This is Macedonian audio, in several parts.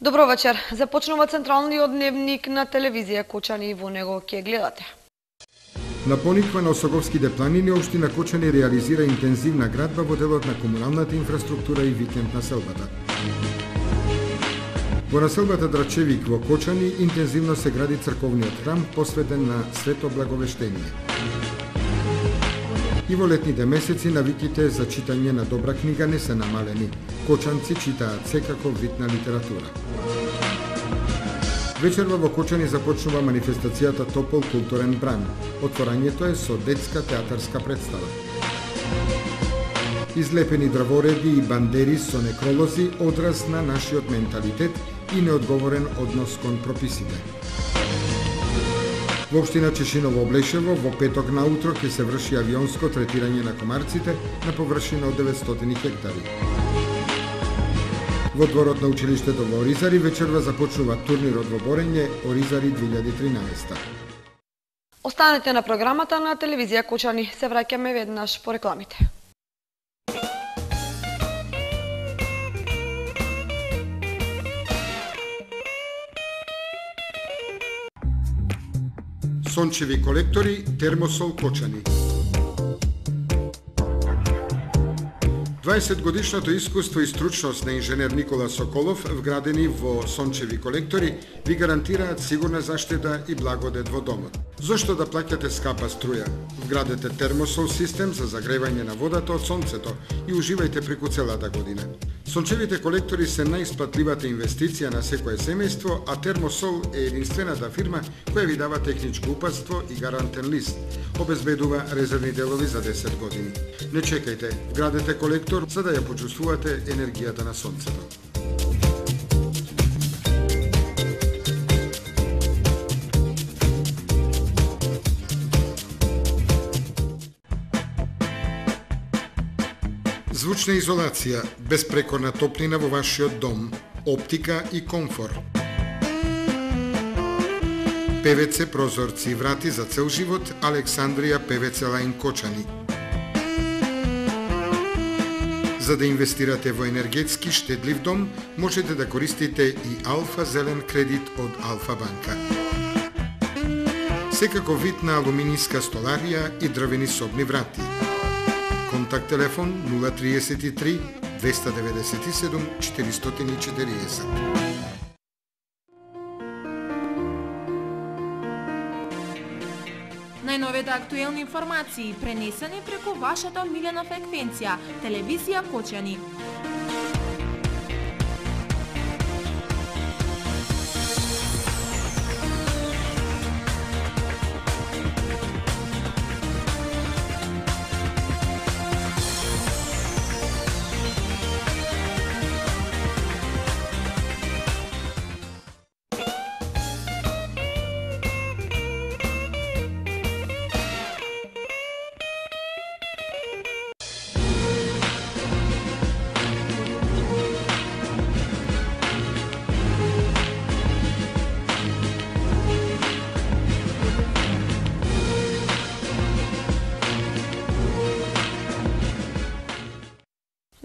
Добро вечер. Започнува централниот дневник на телевизија Кочани и во него ќе гледате. На Пониква на Осоговските планини општина Кочани реализира интензивна градба во делот на комуналната инфраструктура и викенд населбата. Во населбата Драчевик во Кочани интензивно се гради црковниот храм посветен на Свето Благовештение. И во летните месеци навиките за читање на добра книга не се намалени. Кочанци читаат секако вид на литература. Вечерва во Кочани започнува манифестацијата Топол културен бран. Отворањето е со детска театарска представа. Излепени дрвореди и бандери со некролози одраз на нашиот менталитет и неодговорен однос кон прописите. Во општина Чешиново Облешево во петок наутро ќе се врши авионско третирање на комарците на површина од 900 хектари. Во дворот на училиштето во Оризари вечерва започнува турнирот во борење Оризари 2013. Останете на програмата на телевизија Кочани. Се враќаме веднаш по рекламите. Сончеви колектори Термосол Кочани. 20-годишното искуство и стручност на инженер Никола Соколов, вградени во сончеви колектори, ви гарантираат сигурна заштита и благодет во домот. Зошто да плаќате скапа струја? Вградете термосол систем за загревање на водата од сонцето и уживајте преку целата година. Сончевите колектори се најисплатливата инвестиција на секое семејство, а Термосол е единствената фирма која ви дава техничко упатство и гарантен лист. Обезбедува резервни делови за 10 години. Не чекајте, вградете колектор за да ја почувствувате енергијата на сонцето. Звучна изолација, безпрекорна топлина во вашиот дом, оптика и комфор. ПВЦ прозорци и врати за цел живот, Александрија ПВЦ Лајн Кочани. За да инвестирате во енергетски штедлив дом, можете да користите и Алфа зелен кредит од Алфа банка. Секако вид на алуминијска столарија и дрвени собни врати. Контакт телефон 033 297 440. Најновите актуелни информации пренесени преку вашата омилена фреквенција, телевизија Кочани.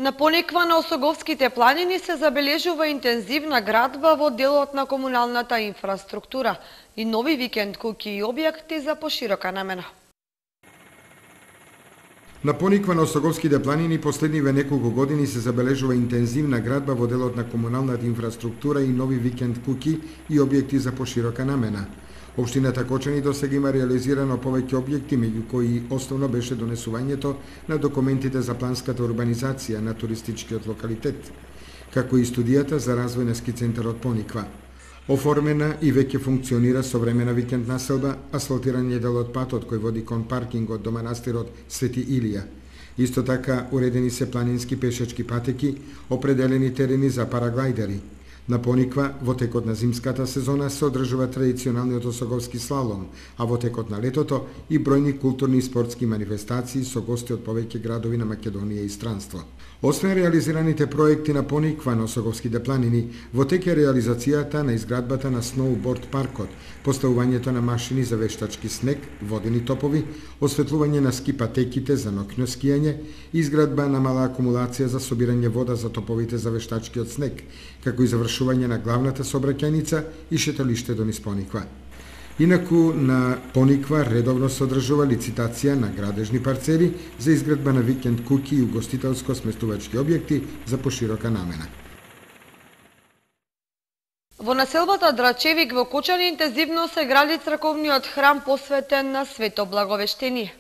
На Пониква на Осоговските планини се забележува интензивна градба во делот на комуналната инфраструктура и нови викенд куќи и објекти за поширока намена. На Пониква на Осоговските планини последниве неколку години се забележува интензивна градба во делот на комуналната инфраструктура и нови викенд куќи и објекти за поширока намена. Општината Кочани досега има реализирано повеќе објекти, меѓу кои основно беше донесувањето на документите за планската урбанизација на туристичкиот локалитет, како и студијата за развој на ски центарот Пониква. Оформена и веќе функционира современа викенд населба, асфалтиран е дел од патот кој води кон паркингот до манастирот Свети Илија. Исто така уредени се планински пешачки патеки, определени терени за параглајдери. На Пониква, во текот на зимската сезона се одржува традиционалниот осоговски слалом, а во текот на летото и бројни културни и спортски манифестации со гости од повеќе градови на Македонија и странство. Освен реализираните проекти на Пониква на Осоговските планини, во тек е реализацијата на изградбата на сноуборд паркот, поставувањето на машини за вештачки снег, водени топови, осветлување на ски патеките за ноќно скијање, изградба на мала акумулација за собирање вода за топовите за вештачкиот снег, како и завршување на главната сообраќајница и шеталиштето низ Пониква. Инаку на Пониква редовно се одржува лицитација на градежни парцели за изградба на викенд куќи и угостителско-сместувачки објекти за поширока намена. Во населбата Драчевик во Кочани интензивно се гради црковниот храм посветен на Свето Благовештение.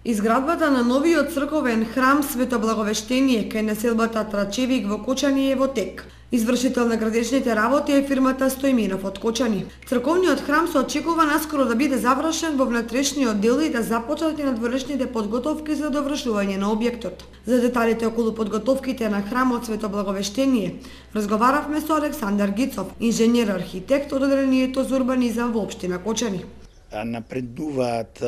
Изградбата на новиот црковен храм Свето Благовештение кај населбата Драчевик во Кочани е во тек. Извршител на градежните работи е фирмата Стојминов од Кочани. Црковниот храм се очекува наскоро да биде завршен во внатрешниот дел и да започнат и надворешните подготовки за довршување на објектот. За деталите околу подготовките на храмот Свето Благовештение разговаравме со Александар Гицов, инженер-архитект од одделението за урбанизам во општина Кочани. Напредуваат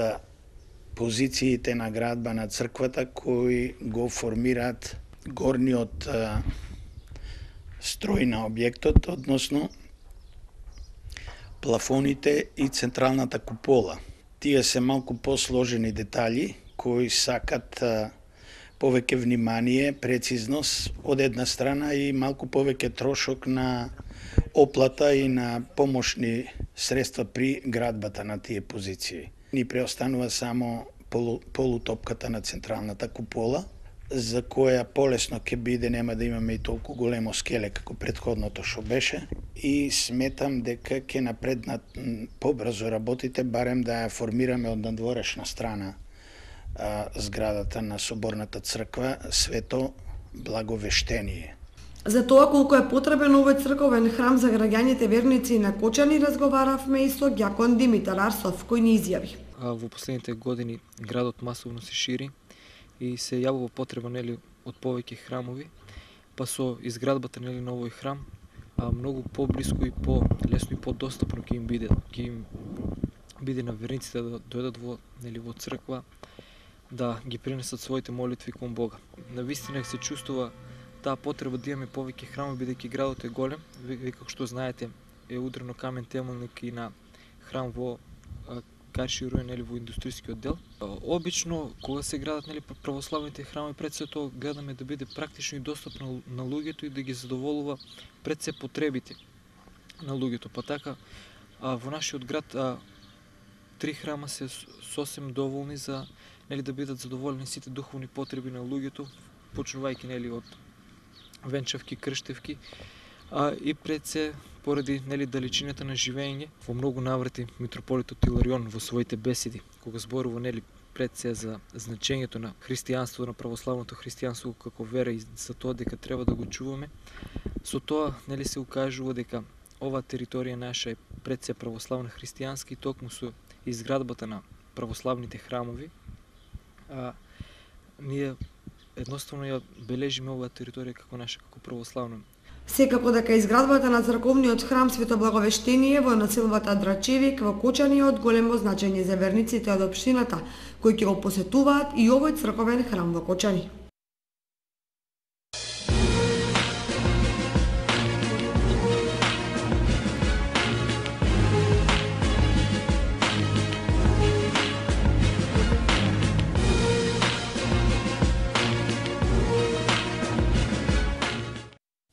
позициите на градба на црквата кои го формираат горниот строј на објектот, односно плафоните и централната купола. Тие се малку посложени детали кои сакат повеќе внимание, прецизност од една страна и малку повеќе трошок на оплата и на помошни средства при градбата на тие позиции. Ни преостанува само полутопката на централната купола, за која полесно ќе биде, нема да имаме и толку големо скеле како претходното што беше, и сметам дека ќе напреднат побрзо работите, барем да ја формираме од надворешна страна зградата на Соборната црква Свето Благовештение. За тоа колку е потребен овој црковен храм за граѓаните верници на Кочани разговаравме и со ѓакон Димитар Арсов, кој ни изјави. Во последните години градот масовно се шири и се јавува потреба од повеќе храмови, па со изградбата на овој храм многу поблиску и полесно и подостапно ќе им биде на верниците да дојдат во црква, да ги пренесат своите молитви кон Бога. Навистина се чувствува таа потреба да имаме повеќе храмови, бидејќи градот е голем. Вие како што знаете е удрено камен темелник и на храм во Карши Руен во индустријскиот дел. Обично кога се градат православните храмови, пред се тоа гледаме да биде практично и достапно на луѓето и да ги задоволува пред се потребите на луѓето. Па така во нашиот град 3 храма се сосем доволни за да бидат задоволени сите духовни потреби на луѓето, почнувајќи од венчавки, крштевки, и пред се поради далечината на живење. Во многу наврати митрополитот Иларион во своите беседи, кога зборува пред се за значењето на христијанството, на православното христијанство како вера и за тоа дека треба да го чуваме, со тоа се укажува дека оваа територија наша е пред се православна христијанска и токму со изградбата на православните храмови ние едноставно ја бележиме оваа територија како наша, како православна. Секако дека изградбата на црковниот храм Свето Благовештение во населбата Драчевик во Кочани е од големо значење за верниците од општината, кои ќе го посетуваат и овој црковен храм во Кочани.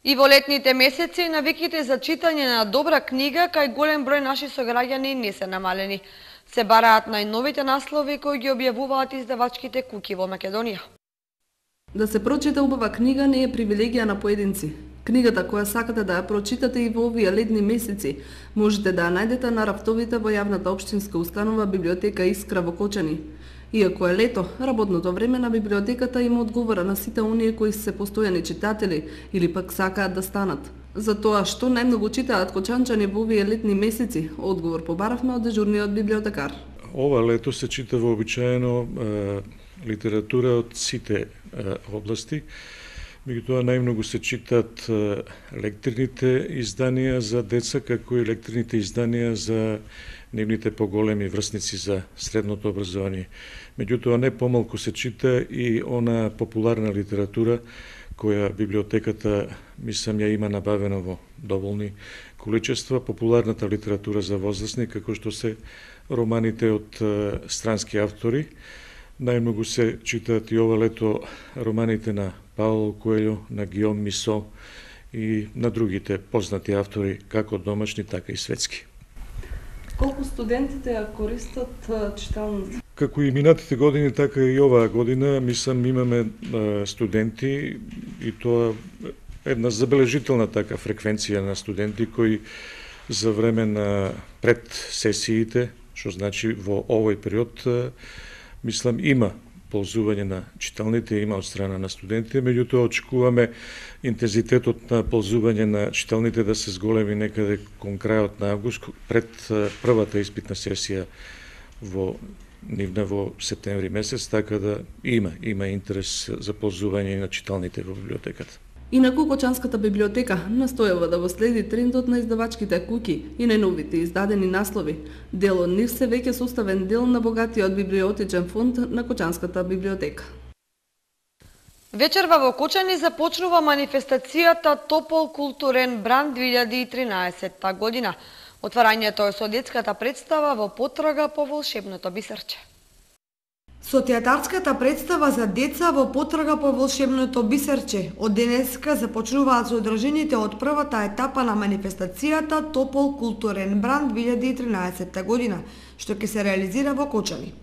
И во летните месеци навиките за читање на добра книга кај голем број наши сограѓани не се намалени. Се бараат најновите наслови кои ги објавуваат издавачките куќи во Македонија. Да се прочита убава книга не е привилегија на поединци. Книгата која сакате да ја прочитате и во овие летни месеци, можете да ја најдете на рафтовите во јавната општинска установа библиотека Искра во Кочани. Иако е лето, работното време на библиотеката им одговора на сите оние кои се постојани читатели или пак сакаат да станат. За тоа што најмногу читаат кочанчани во овие летни месеци, одговор побаравме од дежурниот библиотекар. Ова лето се чита вообичаено литература од сите области. Меѓутоа најмногу се читат лектрните изданија за деца, како и лектрните изданија за нивните поголеми врсници за средното образование. Меѓутоа не помалку се чита и она популарна литература која библиотеката, мислам, ја има набавено во доволни количества, популарната литература за возрастни, како што се романите од странски автори. Најмногу се читаат и ова лето романите на Пауло Коелјо, на Гиом Мисо и на другите познати автори, како домашни, така и светски. Колку студентите ја користат читалница? Како и минатите години, така и оваа година, мислам, имаме студенти и тоа една забележителна така фреквенција на студенти кои за време на пред сесиите, што значи во овој период, мислам, има ползување на читалните, има од страна на студентите, меѓутоа очекуваме интензитетот на ползување на читалните да се зголеми некаде кон крајот на август, пред првата испитна сесија во нивна во септември месец, така да има интерес за ползување на читалните во библиотеката. Инаку Кочанската библиотека настојава да го следи трендот на издавачките куќи и најновите издадени наслови. Дел од нив се веќе составен дел на богатиот библиотечен фонд на Кочанската библиотека. Вечерва во Кочани започнува манифестацијата Топол културен бранд 2013 година. Отварањето е со детската представа во потрага по волшебното бисерче. Со театарската представа за деца во потрага по волшебното бисерче, од денеска започнуваат содржините од првата етапа на манифестацијата Топол културен бранд 2013 година, што ќе се реализира во Кочани.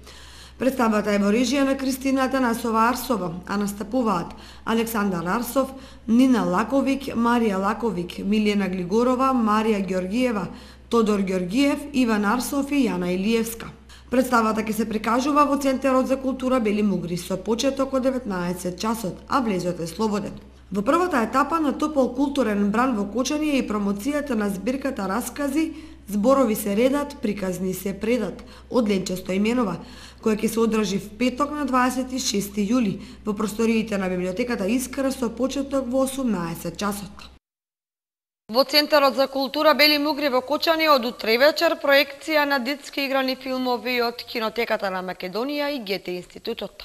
Представата е во режија на Кристина Танасова Арсова, а настапуваат Александар Арсов, Нина Лаковик, Марија Лаковик, Милена Глигорова, Марија Георгиева, Тодор Георгиев, Иван Арсов и Јана Илиевска. Представата ќе се прикажува во Центарот за култура Бели Мугри со почеток од 19 часот, а влезот е слободен. Во првата етапа на Топол културен бранд во Кочани е и промоцијата на збирката раскази "Зборови се редат, приказни се предат" од Ленче Стоименова, која ќе се одржи в петок на 26 јули во просториите на библиотеката Искра со почеток во 18 часот. Во Центарот за култура Бели Мугри во Кочани од утре вечер проекција на детски играни филмови од Кинотеката на Македонија и ГТ институтот.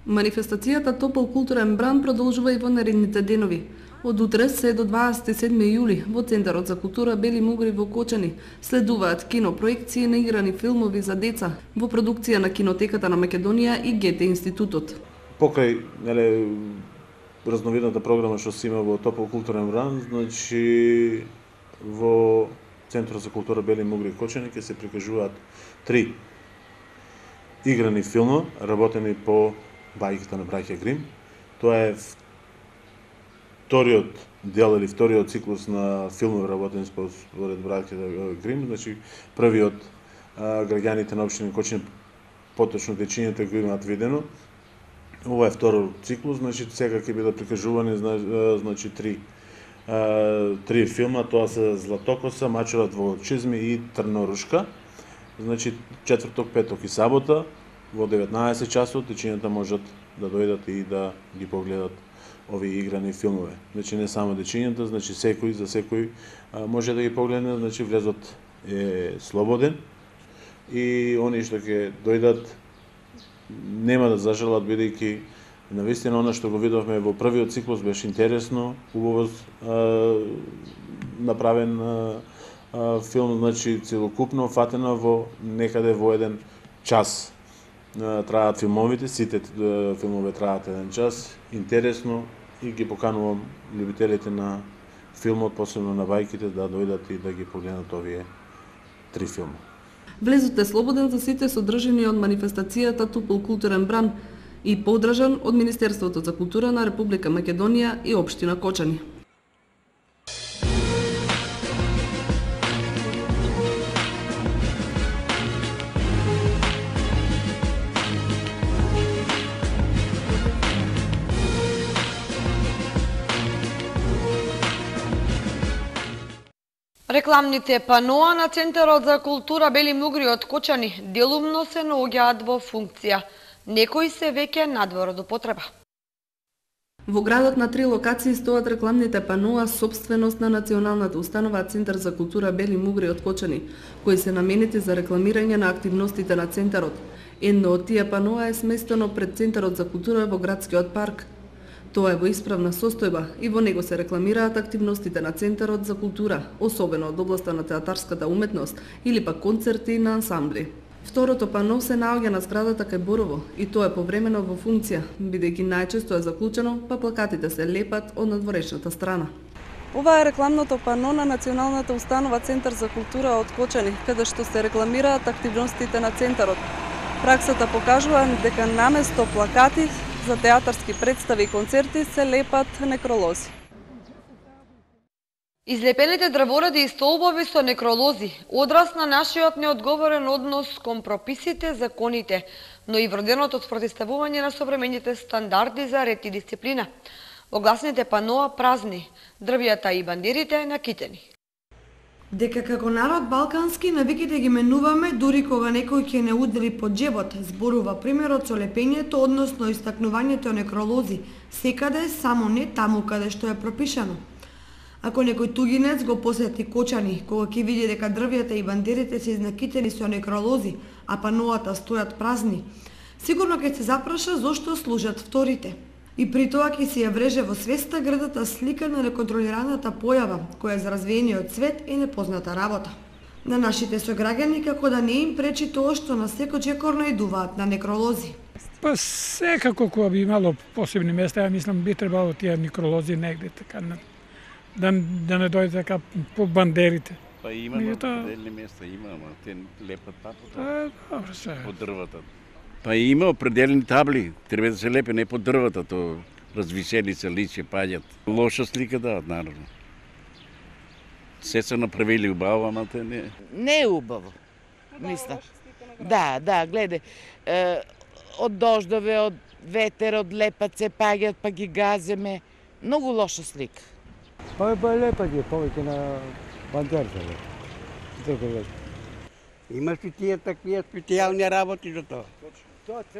Манифестацијата Топол културен бранд продолжува и во наредните денови. Од утре се до 27 јули во Центарот за култура Бели Мугри во Кочани следуваат кинопроекции на играни филмови за деца во продукција на Кинотеката на Македонија и ГТ институтот. Покрај разновидната програма што се има во Топол културен бранд, значи во Центарот за култура Бели Мугри Кочани ќе се прикажуваат 3 играни филма работени по бајките на браќа Грим. Тоа е вториот дел или вториот циклус на филмови работени според браќата Грим, значи првиот граѓаните на општина Кочани, поточно дечињата го имаат видено. Ова е втор циклус, значи сега ќе бидат прикажувани значи три филма, тоа се Златокоса, Мачеват во чизми и Трнорушка. Значи четврток, петок и сабота во 19 часот дечињата можат да дојдат и да ги погледат овие играни филмове. Значи не само дечињата, значи секој може да ги погледне, значи влезот е слободен и они што ќе дојдат нема да зажалат, бидејќи навистина она што го видовме во првиот циклус беше интересно, убаво направен филм, значи целокупно фатено во некаде во еден час. Траат филмовите, сите филмове траат еден час, интересно, и ги поканувам љубителите на филмот, посебно на бајките, да дојдат и да ги погледнат овие 3 филма. Влезот е слободен за сите содржини од манифестацијата Топол културен бранд и поддржан од Министерството за култура на Република Македонија и општина Кочани. Рекламните паноа на Центарот за култура Бели Мугри од Кочани делумно се наоѓаат во функција. Некои се веќе надвор од употреба. Во градот на 3 локации стоат рекламните паноа собственост на Националната установа Центар за култура Бели Мугри од Кочани, кои се наменети за рекламирање на активностите на Центарот. Едно од тие паноа е сместено пред Центарот за култура во градскиот парк. Тоа е во исправна состојба и во него се рекламираат активностите на Центарот за култура, особено од областа на театарската уметност или пак концерти на ансамбли. Второто пано се наоѓа на зградата кај Борово и тоа е повремено во функција, бидејќи најчесто е заклучено, па плакатите се лепат од надворешната страна. Ова е рекламното пано на Националната установа Центар за култура од Кочани, каде што се рекламираат активностите на центарот. Праксата покажува дека наместо плакати за театарски представи и концерти се лепат некролози. Излепените дрвореди и столбови со некролози, одраз на нашиот неодговорен однос кон прописите, законите, но и вроденото спротивставување на современите стандарди за ред и дисциплина. Огласните паноа празни, дрвијата и бандерите накитени. Дека како народ балкански навиките ги менуваме, дури кога некој ќе не удри по джебот, зборува примерот со лепењето, односно истакнувањето некролози, секаде, само не таму каде што е пропишано. Ако некој тугинец го посети Кочани, кога ќе види дека дрвијата и бандерите се изнакитени со некролози, а паноата стојат празни, сигурно ќе се запраша зошто служат вторите. И при тоа ќе се ја вреже во свеста грдата слика на неконтролираната појава, која за развиениот свет е непозната работа. На нашите сограѓани како да не им пречи тоа што на секој чекор најдуваат на некролози. Па секако кога би имало посебни места, ја мислам би требало тие некролози негде така да не дојде така по бандерите. Па има определени места, ама те лепат папото. Добро се. По дрвата. Па има определени табли, треба да се лепе не по дрвата, то развисени се личе, паѓат. Лоша слика дават, наравно. Се са направили убаво, ама те не. Не е убаво, мислам. Да, гледай. Од дождове, од ветер, од лепат се паѓат, па ги газеме. Многу лоша слика. Па лепат е повеќе на бандерите. Имаш и тие такви специјални работи за тоа.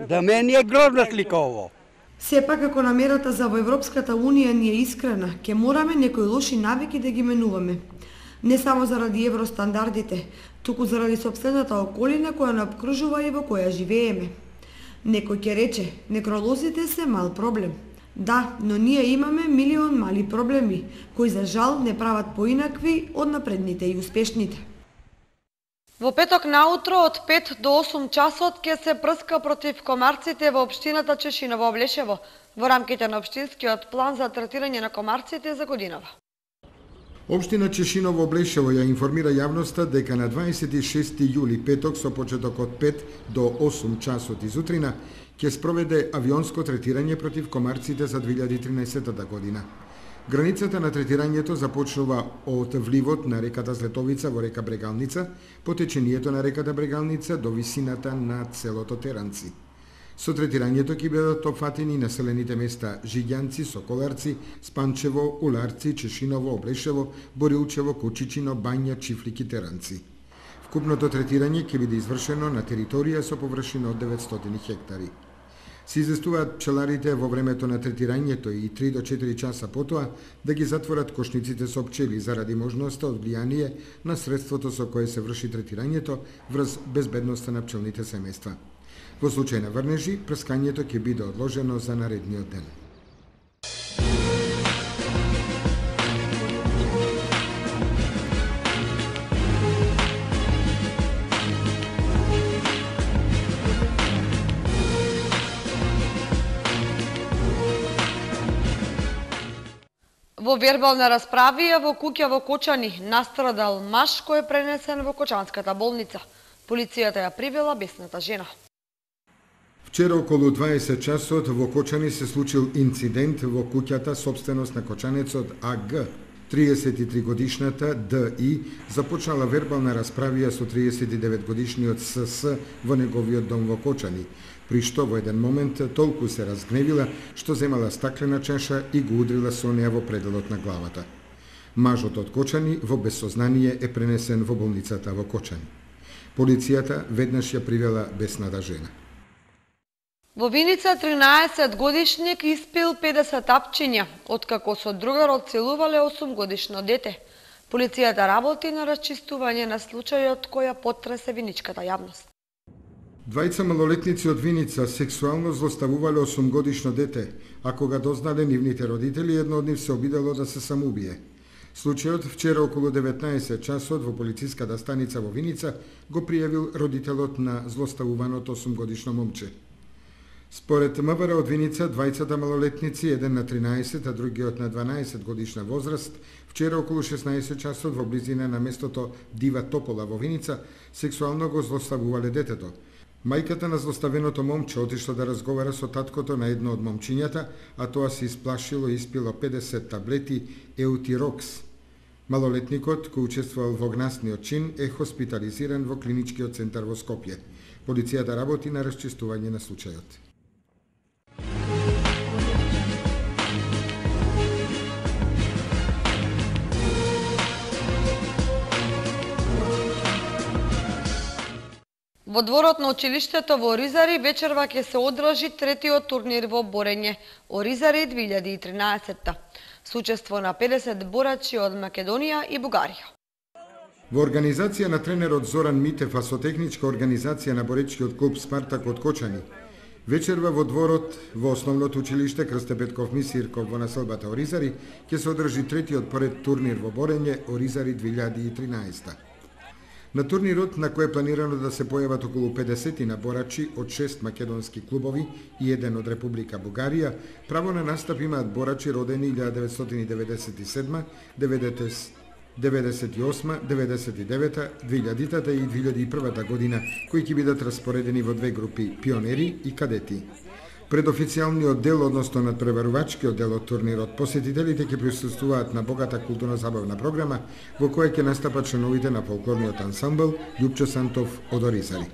Да мене е грозна слика ово. Сепак, ако намерата за во Европската Унија ни е искрена, ќе мораме некои лоши навики да ги менуваме. Не само заради евростандардите, туку заради сопствената околина која не обкружува и во која живееме. Некој ќе рече, некролозите се мал проблем. Да, но ние имаме милион мали проблеми, кои за жал не прават поинакви од напредните и успешните. Во петок наутро од 5 до 8 часот ќе се прска против комарците во општината Чешиново Облешево во рамките на општинскиот план за третирање на комарците за годинава. Општина Чешиново Облешево ја информира јавноста дека на 26 јули петок со почеток од 5 до 8 часот изутрина ќе спроведе авионско третирање против комарците за 2013 година. Границата на третирањето започнува од вливот на реката Злетовица во река Брегалница, по течението на реката Брегалница до висината на целото Теранци. Со третирањето ќе бидат опфатени населените места Жиѓанци, Соколарци, Спанчево, Уларци, Чешиново, Облешево, Борилчево, Кучичино, Бања, Чифлик и Теранци. Вкупното третирање ќе биде извршено на територија со површина од 900 хектари. Се известуваат пчеларите во времето на третирањето и 3 до 4 часа потоа да ги затворат кошниците со пчели заради можноста од влијание на средството со кое се врши третирањето врз безбедноста на пчелните семејства. Во случај на врнежи, прскањето ќе биде одложено за наредниот ден. Во вербална расправија во куќа во Кочани настрадал маж кој е пренесен во Кочанската болница. Полицијата ја привела бесната жена. Вчера околу 20 часот во Кочани се случил инцидент во куќата собственост на кочанецот АГ. 33 годишната ДИ започнала вербална расправија со 39 годишниот СС во неговиот дом во Кочани, при што во еден момент толку се разгневила што земала стаклена чаша и го удрила со неа во пределот на главата. Мажот од Кочани во безсознание е пренесен во болницата во Кочани. Полицијата веднаш ја привела бесната жена. Во Виница 13 годишник испил 50 апчиња, откако со другарот целувале 8 годишно дете. Полицијата работи на расчистување на случајот која потресе виничката јавност. Двајца малолетници од Виница сексуално злоставувале 8 годишно дете, а кога дознале нивните родители, едно од нив се обидело да се самоубие. Случајот вчера околу 19 часот во полициската станица во Виница го пријавил родителот на злоставуваното 8-годишно момче. Според МВР од Виница, двајцата малолетници, еден на 13, а другиот на 12 годишна возраст, вчера околу 16 часот во близина на местото Дива Топола во Виница, сексуално го злоставувале детето. Мајката на злоставеното момче отишла да разговара со таткото на едно од момчињата, а тоа се исплашило и испило 50 таблети Еутирокс. Малолетникот, кој учествувал во гнасниот чин, е хоспитализиран во клиничкиот центар во Скопје. Полицијата работи на расчистување на случајот. Во дворот на училиштето во Оризари вечерва ќе се одржи третиот турнир во борење Оризари 2013 со учество на 50 борачи од Македонија и Бугарија. Во организација на тренерот Зоран Митев, а со техничка организација на боречкиот клуб Спартак од Кочани, вечерва во дворот во основното училиште Крсте Петков Мисирков во населбата Оризари ќе се одржи третиот поред турнир во борење Оризари 2013. На турнирот, на кој е планирано да се појават околу 50 на борачи од 6 македонски клубови и еден од Република Бугарија, право на настап имаат борачи родени 1997, 98, 99, 2000 и 2001 година, кои ќе бидат распоредени во две групи – пионери и кадети. Пред официјалниот дел, односно надпреварувачкиот дел од турнирот, посетителите ќе присуствуваат на богата културно-забавна програма во која ќе настапат членовите на фолклорниот ансамбл Љупчо Сантов од Оризари.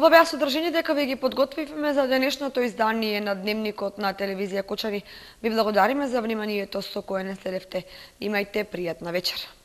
Ова беа содржини дека ви ги подготвивме за денешното издание на Дневникот на телевизија Кочани. Ви благодариме за вниманието со кое не следевте. Имајте пријатна вечер.